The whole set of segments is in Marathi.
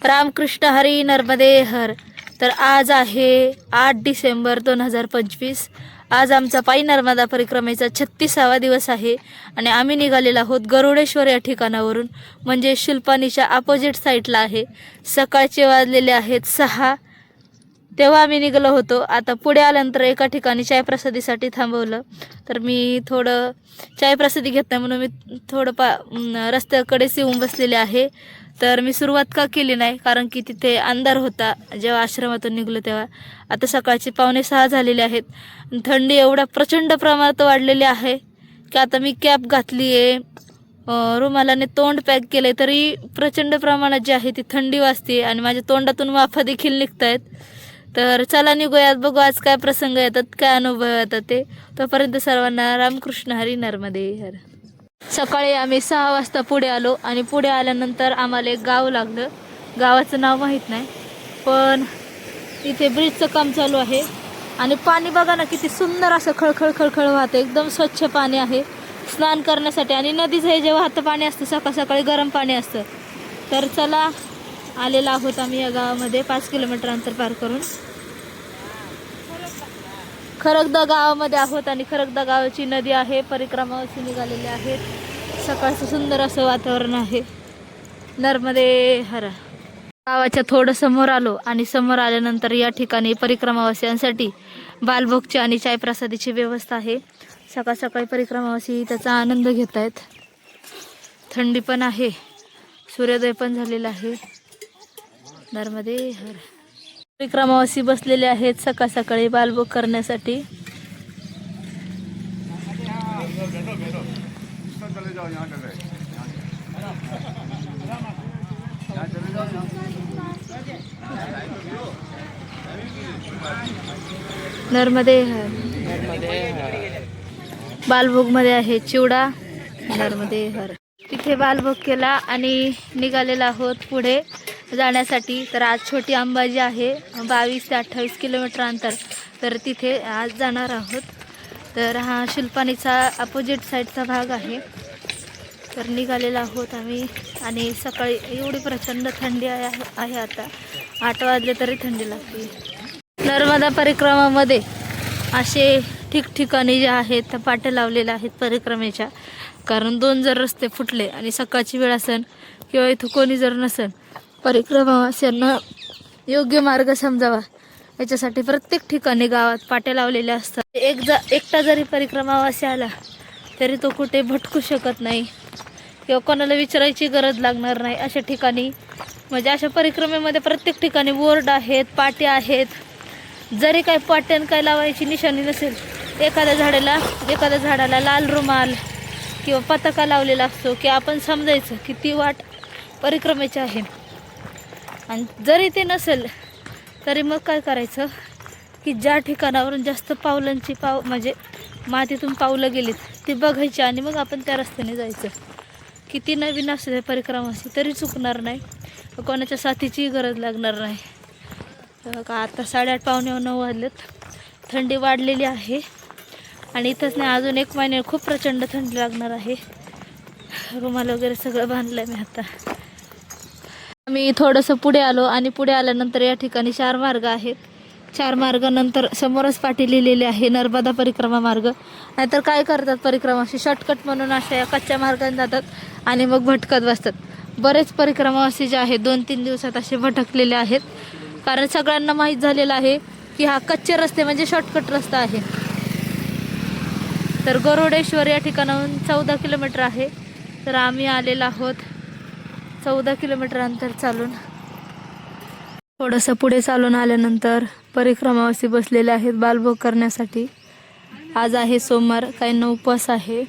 रामकृष्ण हरी नर्मदे हर। तर आज आहे 8 डिसेंबर 2025। आज आमचा पायी नर्मदा परिक्रमेचा 36वा दिवस आहे आणि आम्ही निघालेलो आहोत गरुडेश्वर या ठिकाणावरून, म्हणजे शिल्पानीच्या अपोजिट साईडला आहे। सकाळचे वाजलेले आहेत 6, तेव्हा आम्ही निघालो होतो। आता पुढे आल्यानंतर एका ठिकाणी चायप्रसादीसाठी थांबवलं, तर मी थोडं चायप्रसादी घेत नाही म्हणून मी थोडं रस्त्याकडेच येऊन बसलेले आहे। तर मी सुरुवात का केली नाही, कारण की तिथे अंधार होता जेव्हा आश्रमातून निघलो तेव्हा। आता सकाळचे 5:45 झालेले आहेत। थंडी एवढ्या प्रचंड प्रमाणात वाढलेली आहे की आता मी कॅप घातली आहे, रुमालाने तोंड पॅक केले तरी प्रचंड प्रमाणात जी आहे ती थंडी वाजते आणि माझ्या तोंडातून वाफा देखील निघत आहेत। तर चला निघूयात, बघू आज काय प्रसंग येतात, काय अनुभव येतात ते। तोपर्यंत सर्वांना रामकृष्ण हरी नर्मदे हर। सकाळी आम्ही 6 वाजता पुढे आलो आणि पुढे आल्यानंतर आम्हाला एक गाव लागलं। गावाचं नाव माहीत नाही, पण इथे ब्रिजचं काम चालू आहे आणि पाणी बघा ना किती सुंदर असं खळखळ खळखळ वाहतं, एकदम स्वच्छ पाणी आहे स्नान करण्यासाठी। आणि नदीचं हे जे वाहतं पाणी असतं सकाळ सकाळी गरम पाणी असतं। तर चला आलेला आहोत आम्ही या गावामध्ये 5 किलोमीटर अंतर पार करून खरकदा गावामध्ये आहोत आणि खरकदा गावाची नदी आहे, परिक्रमावरती निघालेले आहेत। सकाळचं सुंदर असं वातावरण आहे। नर्मदे हर। गावाच्या थोडं समोर आलो आणि समोर आल्यानंतर या ठिकाणी परिक्रमावासियांसाठी बालभोगची आणि चायप्रसादीची व्यवस्था आहे। सकाळ सकाळी परिक्रमावासी त्याचा आनंद घेत आहेत। थंडी पण आहे, सूर्योदय पण झालेला आहे। नर्मदे हर। परिक्रमावासी बसलेले आहेत सकाळ सकाळी बालभोग करण्यासाठी। नर्मदे हर। बालभोग मध्ये आहे चिवडा। नर्मदे हर। तिथे बालभोग केला आणि निघालेला आहोत पुढे जाण्यासाठी। तर आज छोटी अंबाजी आहे, 22 ते 28 किलोमीटर अंतर, तर तिथे आज जाणार आहोत। तर हा शिल्पानीचा अपोजिट साईडचा भाग आहे। तर निघालेला आहोत आम्ही आणि सकाळी एवढी प्रचंड थंडी आहे आता 8 वाजले तरी थंडी लागते। नर्मदा परिक्रमामध्ये असे ठिकठिकाणी जे आहेत त्या पाट्या लावलेल्या आहेत परिक्रमेच्या, कारण 2 जर रस्ते फुटले आणि सकाळची वेळ असेल किंवा इथं कोणी जर नसेल, परिक्रमावासियांना योग्य मार्ग समजावा याच्यासाठी प्रत्येक ठिकाणी गावात पाट्या लावलेल्या असतात। एकटा जरी परिक्रमावासी आला तरी तो कुठे भटकू शकत नाही किंवा कोणाला विचारायची गरज लागणार नाही। अशा ठिकाणी म्हणजे अशा परिक्रमेमध्ये प्रत्येक ठिकाणी बोर्ड आहेत, पाट्या आहेत। जरी काही पाट्यान काय लावायची निशाणी नसेल, एखाद्या झाडाला लाल रुमाल किंवा पताका लावलेला असतो की आपण समजायचं की ती वाट परिक्रमेची आहे। आणि जरी ते नसेल तरी मग काय करायचं की ज्या ठिकाणावरून जास्त म्हणजे मातीतून पावलं गेलीत ती बघायची आणि मग आपण त्या रस्त्याने जायचं। किती नवीन असते परिक्रमाशी तरी चुकणार नाही, कोणाच्या साथीची गरज लागणार नाही। का आता 8:30 पावणे 9 वाजलेत, थंडी वाढलेली आहे आणि इथंच नाही अजून 1 महिने खूप प्रचंड थंडी लागणार आहे। रुमाल वगैरे सगळं बांधलं आहे मी आता। आम्ही थोडंसं पुढे आलो आणि पुढे आल्यानंतर या ठिकाणी 4 मार्ग आहेत। 4 मार्गानंतर समोरच पाटी लिहिलेली आहे नर्मदा परिक्रमा मार्ग। नाहीतर काय करतात परिक्रमावासी, शॉर्टकट म्हणून अशा या कच्च्या मार्गाने जातात आणि मग भटकत बसतात। बरेच परिक्रमावासी जे आहेत 2-3 दिवसात असे भटकलेले आहेत, कारण सगळ्यांना माहीत झालेलं आहे की हा कच्चे रस्ते म्हणजे शॉर्टकट रस्ता आहे। तर गरुडेश्वर या ठिकाणाहून 14 किलोमीटर आहे। तर आम्ही आलेलो आहोत 14 किलोमीटर अंतर चालून। थोडंसं पुढे चालून आल्यानंतर परिक्रमावासी बसलेले आहेत बालभोग करण्यासाठी। आज आहे सोमवार, काहींना उपवास आहे।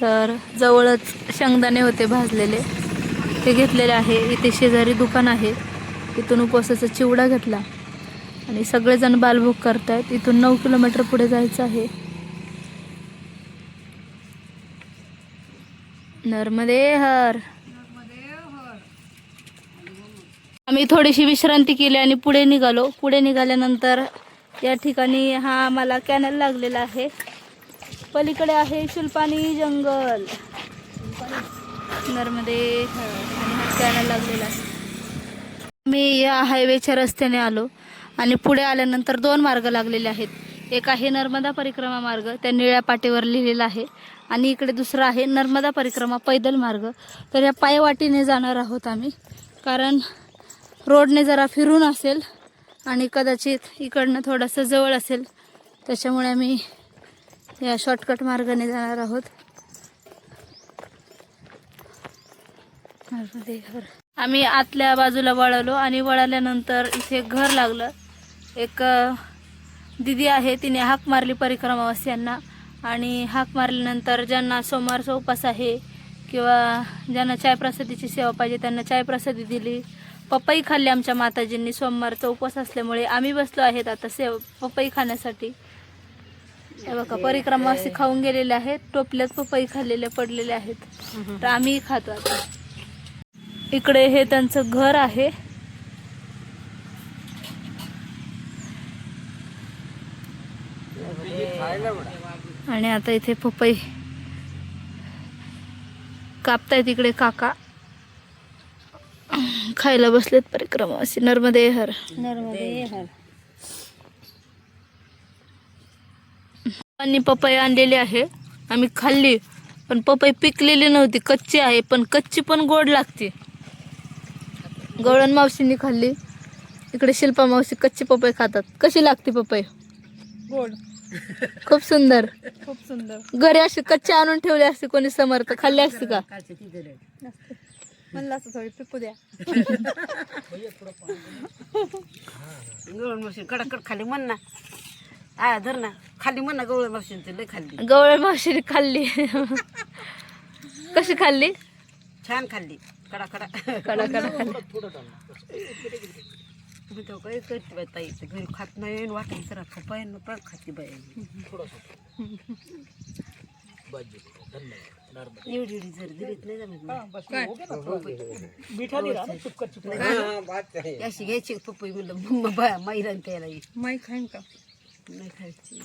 तर जवळच शेंगदाणे होते भाजलेले, ते घेतलेले आहे। इथे शेजारी दुकान आहे, इथून उपवासाचा चिवडा घेतला आणि सगळेजण बालभोग करतायत। इथून 9 किलोमीटर पुढे जायचं आहे। नर्मदे हर। आम्ही थोडीशी विश्रांती केली आणि पुढे निघालो। पुढे निघाल्यानंतर या ठिकाणी हा आम्हाला कॅनल लागलेला आहे। पलीकडे आहे शिल्पानी जंगल, नर्मदे हर, आणि हा कॅनल लागलेला आहे। मी या हायवेच्या रस्त्याने आलो आणि पुढे आल्यानंतर 2 मार्ग लागलेले आहेत. एक आहे नर्मदा परिक्रमा मार्ग, त्या निळ्या पाटीवर लिहिलेला आहे, आणि इकडे दुसरा आहे नर्मदा परिक्रमा पैदल मार्ग. तर या पायवाटीने जाणार आहोत आम्ही, कारण रोडने जरा फिरून असेल आणि कदाचित इकडनं थोडंसं जवळ असेल, त्याच्यामुळे आम्ही या शॉर्टकट मार्गाने जाणार आहोत. आम्ही आतल्या बाजूला वळलो आणि वळाल्यानंतर इथे घर लागलं. एक दिदी आहे, तिने हाक मारली परिक्रमावासियांना, आणि हाक मारल्यानंतर ज्यांना सोमवारचा उपास आहे किंवा ज्यांना चायप्रसादीची सेवा पाहिजे त्यांना चायप्रसादी दिली. पपई खाल्ली आमच्या माताजींनी, सोमवारचा उपवास असल्यामुळे. आम्ही बसलो आहेत आता पपई खाण्यासाठी. हे बघा, परिक्रमावासी खाऊन गेलेले आहेत, टोपल्यात पपई खाल्लेले पडलेले आहेत, तर आम्ही खातो आता. इकडे हे त्यांचं घर आहे. आणि आता इथे पपई कापतायत इकडे काका, खायला बसलेत परिक्रमावासी. नर्मदे हर. नर्मदे हर. आणि पपई आणलेली आहे, आम्ही खाल्ली, पण पपई पिकलेली नव्हती, कच्ची आहे, पण कच्ची पण गोड लागते. गवळण मावशींनी खाल्ली. इकडे शिल्पा मावशी कच्ची पपई खातात. कशी लागते पपई? गोड. खूप सुंदर, खूप सुंदर. घरी अशी कच्ची आणून ठेवली असते कोणी समोर, तर खाल्ली असते का? म्हणलं असं थोडी पिकू द्या. गवळण मावशी कडकड खाली म्हण ना, धर ना, खाली म्हण ना. गवळण मावशी लय खाल्ली. गवळण मावशीने खाल्ली. कशी खाल्ली? छान खाल्ली, कडा कडा कडा कडा खाल्ली. तुम्ही तो काही करते बाई ताई, घरी खात नाही, वाटायचं जरा पप्पायन पण खाते बाई. एवढी जर दिलीत नाही जमत. अशी घ्यायची पपई म्हणलं माईला त्याला माई खाईन का? नाही खायची.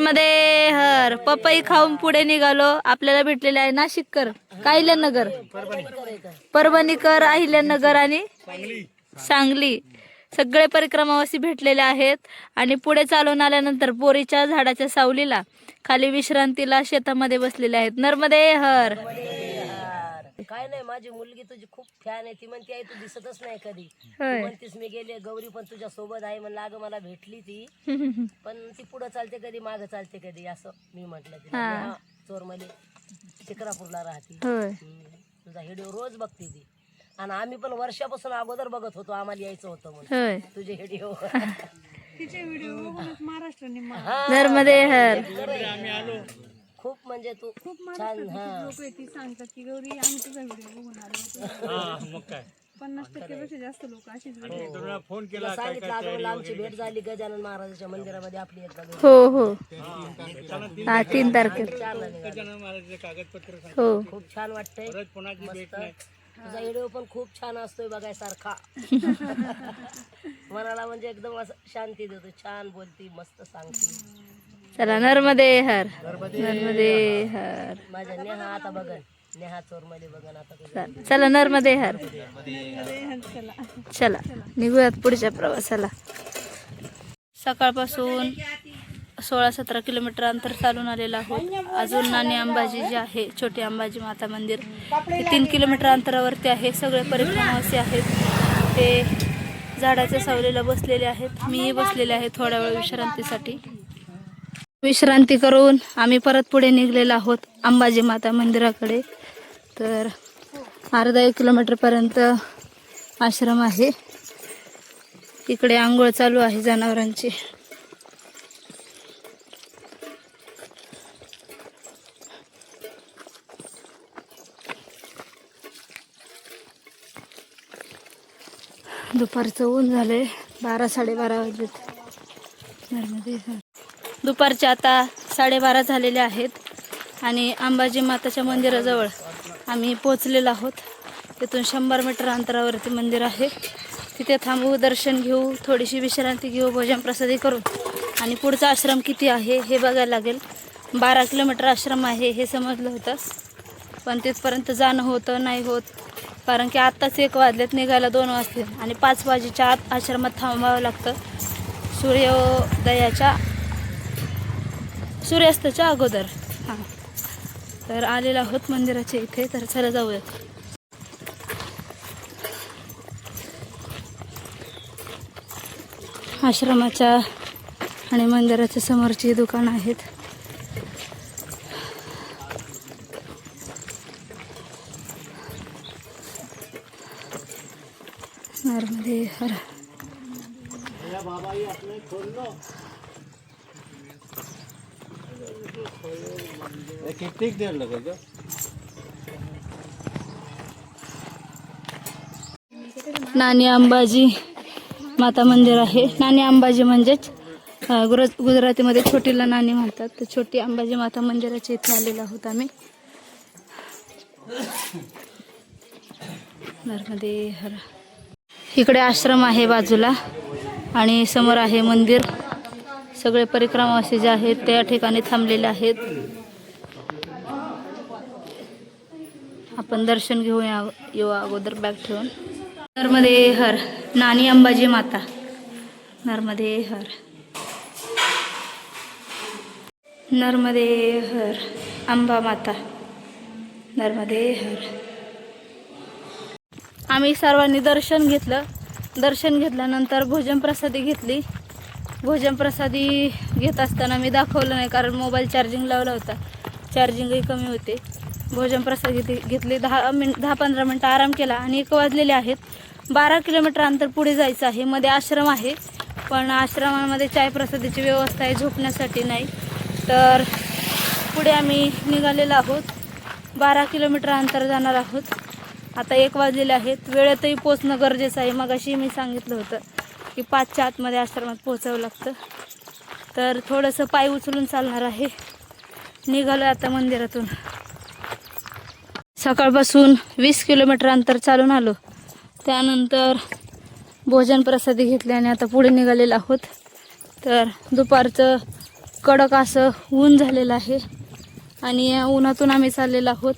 मध्ये हर पपई खाऊन पुढे निघालो. आपल्याला भेटलेले आहे नाशिककर, अहिल्यानगर, परभणीकर, अहिल्यानगर आणि सांगली, सगळे परिक्रमावासी भेटलेले आहेत. आणि पुढे चालून आल्यानंतर बोरीच्या झाडाच्या सावलीला खाली विश्रांतीला शेतामध्ये बसलेले आहेत. नर्मदे हर. काय नाही, माझी मुलगी तुझी खूप फॅन आहे. ती म्हणते आई तू दिसतच नाही कधी. म्हणतीस मी गेले, गौरी पण तुझ्या सोबत आहे. म्हणलं अगं मला भेटली ती, पण ती पुढं चालते कधी, मागं चालते कधी, असं मी म्हटलं तिला. चोरमली चिकरापूरला राहते, तुझा व्हिडिओ रोज बघते ती. आणि आम्ही पण वर्षापासून अगोदर बघत होतो, आम्हाला यायचं होतं म्हणून तुझे व्हिडिओ. तिचे व्हिडिओ महाराष्ट्र नर्मदे हर. खूप म्हणजे तू खूप छान. ती सांगतात की गौरी आम्ही तुझा व्हिडिओ बघून आलो. 50% जास्त लोक अशीच फोन केला, सांगितलं अगोदर आमची भेट झाली गजानन महाराजाच्या मंदिरामध्ये आपली एकदा. हो हो, 3 तारखेला. हो, खूप छान वाटतंय. तुझा व्हिडिओ पण खूप छान असतोय बघायसारखा. मनाला म्हणजे एकदम असं शांती देतो. छान बोलती, मस्त सांगते. चला नर्मदे हर. नर्मदे हर. माझ्या नेहा आता बघन, नेहा चोरमध्ये बघन आता. चला नर्मदे हर. चला निघूयात पुढच्या प्रवासाला. सकाळपासून 16-17 किलोमीटर अंतर चालून आलेलं आहोत. अजून नाणी अंबाजी जे आहे, छोटी अंबाजी माता मंदिर, हे 3 किलोमीटर अंतरावरती आहे. सगळे परिक्रमावासी आहेत, ते झाडाच्या सावलीला बसलेले आहेत. मीही बसलेले आहे थोड्या वेळ विश्रांतीसाठी. विश्रांती करून आम्ही परत पुढे निघलेलो आहोत अंबाजी माता मंदिराकडे. तर अर्धा 1 किलोमीटरपर्यंत आश्रम आहे. इकडे आंघोळ चालू आहे जनावरांची. दुपारचं ऊन झाले, 12-12:30 वाजलेत. दुपारचे आता 12:30 झालेले आहेत आणि अंबाजी माताच्या मंदिराजवळ आम्ही पोचलेलो आहोत. तिथून 100 मीटर अंतरावरती मंदिर आहे. तिथे थांबू, दर्शन घेऊ, थोडीशी विश्रांती घेऊ, भोजन प्रसादी करू आणि पुढचा आश्रम किती आहे हे बघायला लागेल. 12 किलोमीटर आश्रम आहे हे समजलं होतं. पण तिथपर्यंत जाणं होतं नाही होत, कारण की आत्ताच 1 वाजलेत, निघायला 2 वाजतील आणि 5 वाजेच्या आत आश्रमात थांबावं लागतं सूर्यास्ताच्या अगोदर. हां, तर आलेलो आहोत मंदिराच्या इथे, तर चला जाऊयात. आश्रमाच्या आणि मंदिराच्या समोरची दुकानं आहेत. नर्मदे हर. नानी अंबाजी माता मंदिर आहे. नानी अंबाजी म्हणजेच गुजरातीमध्ये छोटीला नानी म्हणतात. तर छोटी अंबाजी माता मंदिराच्या इथे आलेलो आहोत आम्ही. नर्मदे हर. इकडे आश्रम आहे बाजूला आणि समोर आहे मंदिर. सगळे परिक्रमावासी जे आहेत त्या ठिकाणी थांबलेले आहेत. आपण दर्शन घेऊया येऊ अगोदर बॅग ठेवून. नर्मदे हर. नानी अंबाजी माता. नर्मदे हर. नर्मदे हर. अंबा माता. नर्मदे हर. आम्ही सर्वांनी दर्शन घेतलं. दर्शन घेतल्यानंतर भोजन प्रसादी घेतली. भोजन प्रसादी घेत असताना मी दाखवलं नाही, कारण मोबाईल चार्जिंग लावला होता, चार्जिंगही कमी होते. भोजन प्रसादी घेतली. 10-15 मिनटं आराम केला आणि 1 वाजलेले आहेत. 12 किलोमीटर अंतर पुढे जायचं आहे. मध्ये आश्रम आहे, पण आश्रमामध्ये चाय प्रसादीची व्यवस्था आहे, झोपण्यासाठी नाही. तर पुढे आम्ही निघालेलो आहोत. 12 किलोमीटर अंतर जाणार आहोत. आता 1 वाजलेले आहेत. वेळेतही पोचणं गरजेचं आहे. मगाशी मी सांगितलं होतं की 5च्या आतमध्ये आश्रमात पोचावं लागतं. तर थोडंसं पाय उचलून चालणार आहे. निघालो आता मंदिरातून. सकाळपासून 20 किलोमीटर अंतर चालून आलो. त्यानंतर भोजन प्रसादी घेतले आणि आता पुढे निघालेलो आहोत. तर दुपारचं कडक असं ऊन झालेलं आहे आणि या उन्हातून आम्ही चाललेलो आहोत.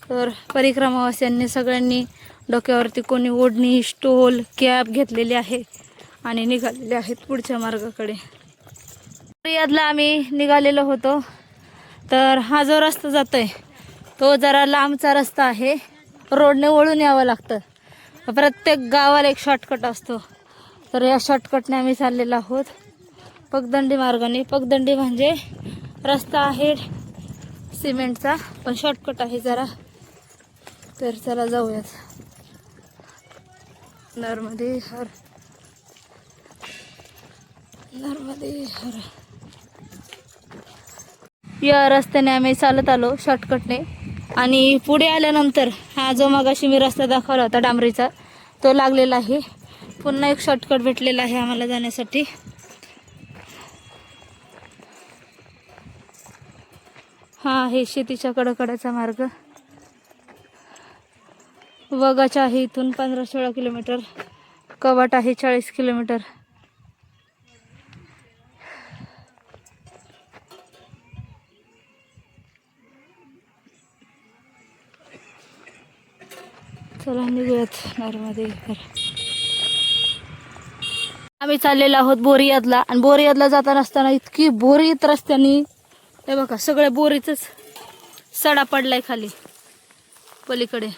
तर परिक्रमावासियांनी सगळ्यांनी डोक्यावरती कोणी ओढणी, स्टोल, कॅप घेतलेली आहे आणि निघालेले आहेत पुढच्या मार्गाकडे. रियादला आम्ही निघालेलो होतो. तर हा जो रस्ता जातोय तो जरा लांबचा रस्ता आहे. रोडने वळून यावं लागतं. प्रत्येक गावाला एक शॉर्टकट असतो. तर या शॉर्टकटने आम्ही चाललेलो आहोत पगदंडी मार्गाने. पगदंडी म्हणजे रस्ता आहे सिमेंटचा, पण शॉर्टकट आहे जरा. तर चला जाऊयात. नर्मदे हर. नर्मदे हर. या रस्त्याने आम्ही चालत आलो शॉर्टकटने आणि पुढे आल्यानंतर हा जो मगाशी मी रस्ता दाखवला होता डांबरीचा तो लागलेला आहे. पुन्हा एक शॉर्टकट भेटलेला आहे आम्हाला जाण्यासाठी. हा आहे शेतीच्या कडकडाचा मार्ग. वगाचा आहे इथून 15-16 किलोमीटर. कवाट आहे 40 किलोमीटर. चला निघूयात नर्मदे हर. आम्ही चाललेलो आहोत बोरियादला आणि बोरियादला जाताना असताना इतकी बोरीत रस्त्याने हे बघा सगळ्या बोरीचंच सडा पडलाय खाली पलीकडे.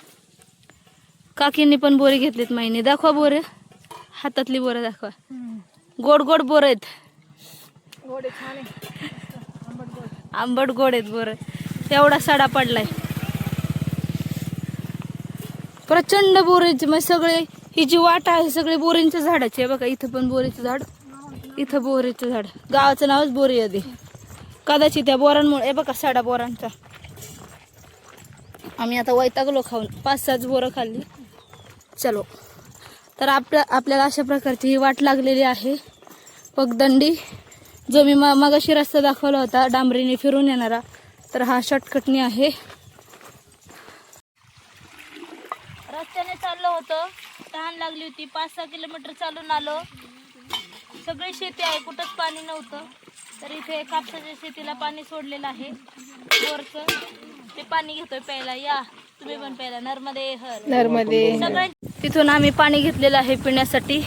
काकींनी पण बोरी घेतलीत. माईने दाखवा बोर. हातातली बोरं दाखवा. गोड गोड बोर आहेत. आंबट गोड आहेत बोर. एवढा सडा पडलाय. प्रचंड बोरीचे म्हणजे सगळे ही जी वाट आहे सगळे बोरींच्या झाडाची आहे बघा. इथं पण बोरीचं झाड, इथं बोरीचं झाड. गावाचं नावच बोरियाद आहे. कदाचित त्या बोरांमुळे हे बघा सडा बोरांचा. आम्ही आता वैतागलो खाऊन. 5-6 बोरं खाल्ली. चलो. तर आपल्याला अशा प्रकारची ही वाट लागलेली आहे पगदंडी. जो मी मगाशी रस्ता दाखवला होता डांबरीने फिरून येणारा, तर हा शॉर्टकटने आहे. रस्त्याने चाललो होतो, तहान लागली होती. 5-6 किलोमीटर चालून आलो. सगळी शेती आहे, कुठंच पाणी नव्हतं. तर इथे कापसाच्या शेतीला पाणी सोडलेलं आहे बोरचं. ते पाणी घेतोय प्यायला. या तुम्ही पण प्यायला. नर्मदे हर. नर्मदे. तिथून आम्ही पाणी घेतलेलं आहे पिण्यासाठी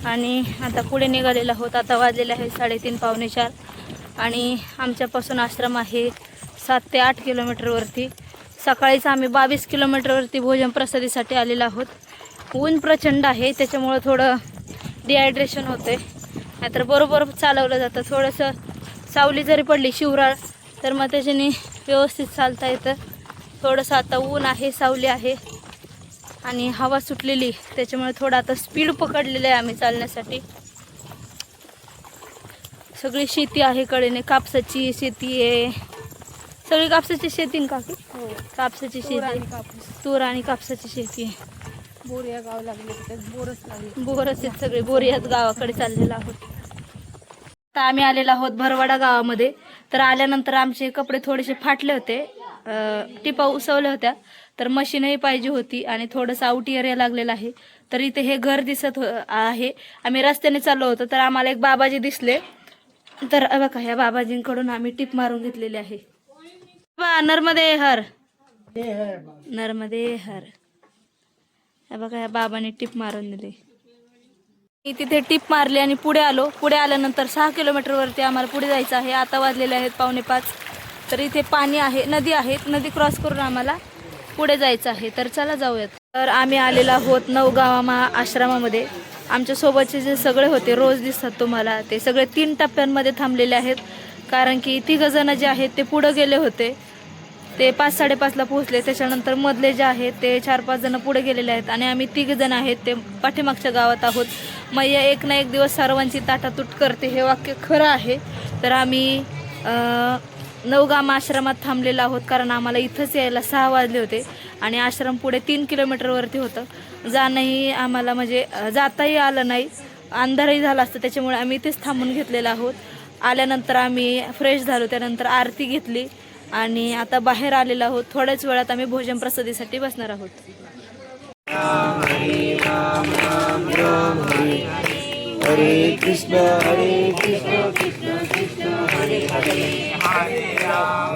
आणि आता पुढे निघालेलो आहोत. आता वाजलेले आहे 3:30 पावणे 4 आणि आमच्यापासून आश्रम आहे 7 ते 8 किलोमीटरवरती. सकाळीच आम्ही 22 किलोमीटरवरती भोजन प्रसादीसाठी आलेलो आहोत. ऊन प्रचंड आहे त्याच्यामुळं थोडं डिहायड्रेशन होते. नाहीतर बरोबर चालवलं जातं. थोडंसं सावली जरी पडली शिवराळ तर मग त्याच्याने व्यवस्थित चालता येतं. थोडंसं आता ऊन आहे, सावली आहे आणि हवा सुटलेली त्याच्यामुळे थोडं आता स्पीड पकडलेलं आहे आम्ही चालण्यासाठी. सगळी शेती आहे कडेने. कापसाची शेती आहे. सगळी कापसाची शेती ना काकी? कापसाची शेती, तूर आणि कापसाची शेती आहे. बोरिया गाव लागले त्यात बोरच लागले. बोरच आहेत सगळे. बोरियात गावाकडे चाललेलो आहोत. आता आम्ही आलेलो आहोत भरवाडा गावामध्ये. तर आल्यानंतर आमचे कपडे थोडेसे फाटले होते, टिपा उसवल्या होत्या, तर मशीनही पाहिजे होती आणि थोडंसं आउट एरिया लागलेला आहे. तर इथे हे घर दिसत आहे. आम्ही रस्त्याने चाललो होतो तर आम्हाला एक बाबाजी दिसले. तर बघा ह्या बाबाजींकडून आम्ही टिप मारून घेतलेली आहे. नर्मदे हर. नर्मदे हर. हे बघा ह्या बाबाने टिप मारून दिली. मी तिथे टिप मारली आणि पुढे आलो. पुढे आल्यानंतर 6 किलोमीटरवरती आम्हाला पुढे जायचं आहे. आता वाजलेले आहेत 4:45. तर इथे पाणी आहे, नदी आहे. नदी क्रॉस करून आम्हाला पुढे जायचं आहे. तर चला जाऊयात. तर आम्ही आलेलो आहोत नवगावा आश्रमामध्ये. आमच्या सोबतचे जे सगळे होते रोज दिसतात तुम्हाला, ते सगळे 3 टप्प्यांमध्ये थांबलेले आहेत. कारण की 3 जण जे आहेत ते पुढे गेले होते. ते 5-5:30ला पोहोचले. त्याच्यानंतर मधले जे आहेत ते 4-5 जण पुढे गेलेले आहेत आणि आम्ही 3 जण आहेत ते पाठीमागच्या गावात आहोत. मैया एक ना एक दिवस सर्वांची ताटातूट करते, हे वाक्य खरं आहे. तर आम्ही नवगाम आश्रमात थांबलेलो आहोत कारण आम्हाला इथंच यायला 6 वाजले होते आणि आश्रम पुढे 3 किलोमीटरवरती होतं. जाणंही आम्हाला म्हणजे जाताही आलं नाही, अंधारही झाला असतं. त्याच्यामुळे आम्ही इथेच थांबून घेतलेलो आहोत. आल्यानंतर आम्ही फ्रेश झालो, त्यानंतर आरती घेतली आणि आता बाहेर आलेलो आहोत. थोड्याच वेळात आम्ही भोजन प्रसादीसाठी बसणार आहोत. हरे कृष्ण कृष्ण कृष्ण हरे हरे, हरे राम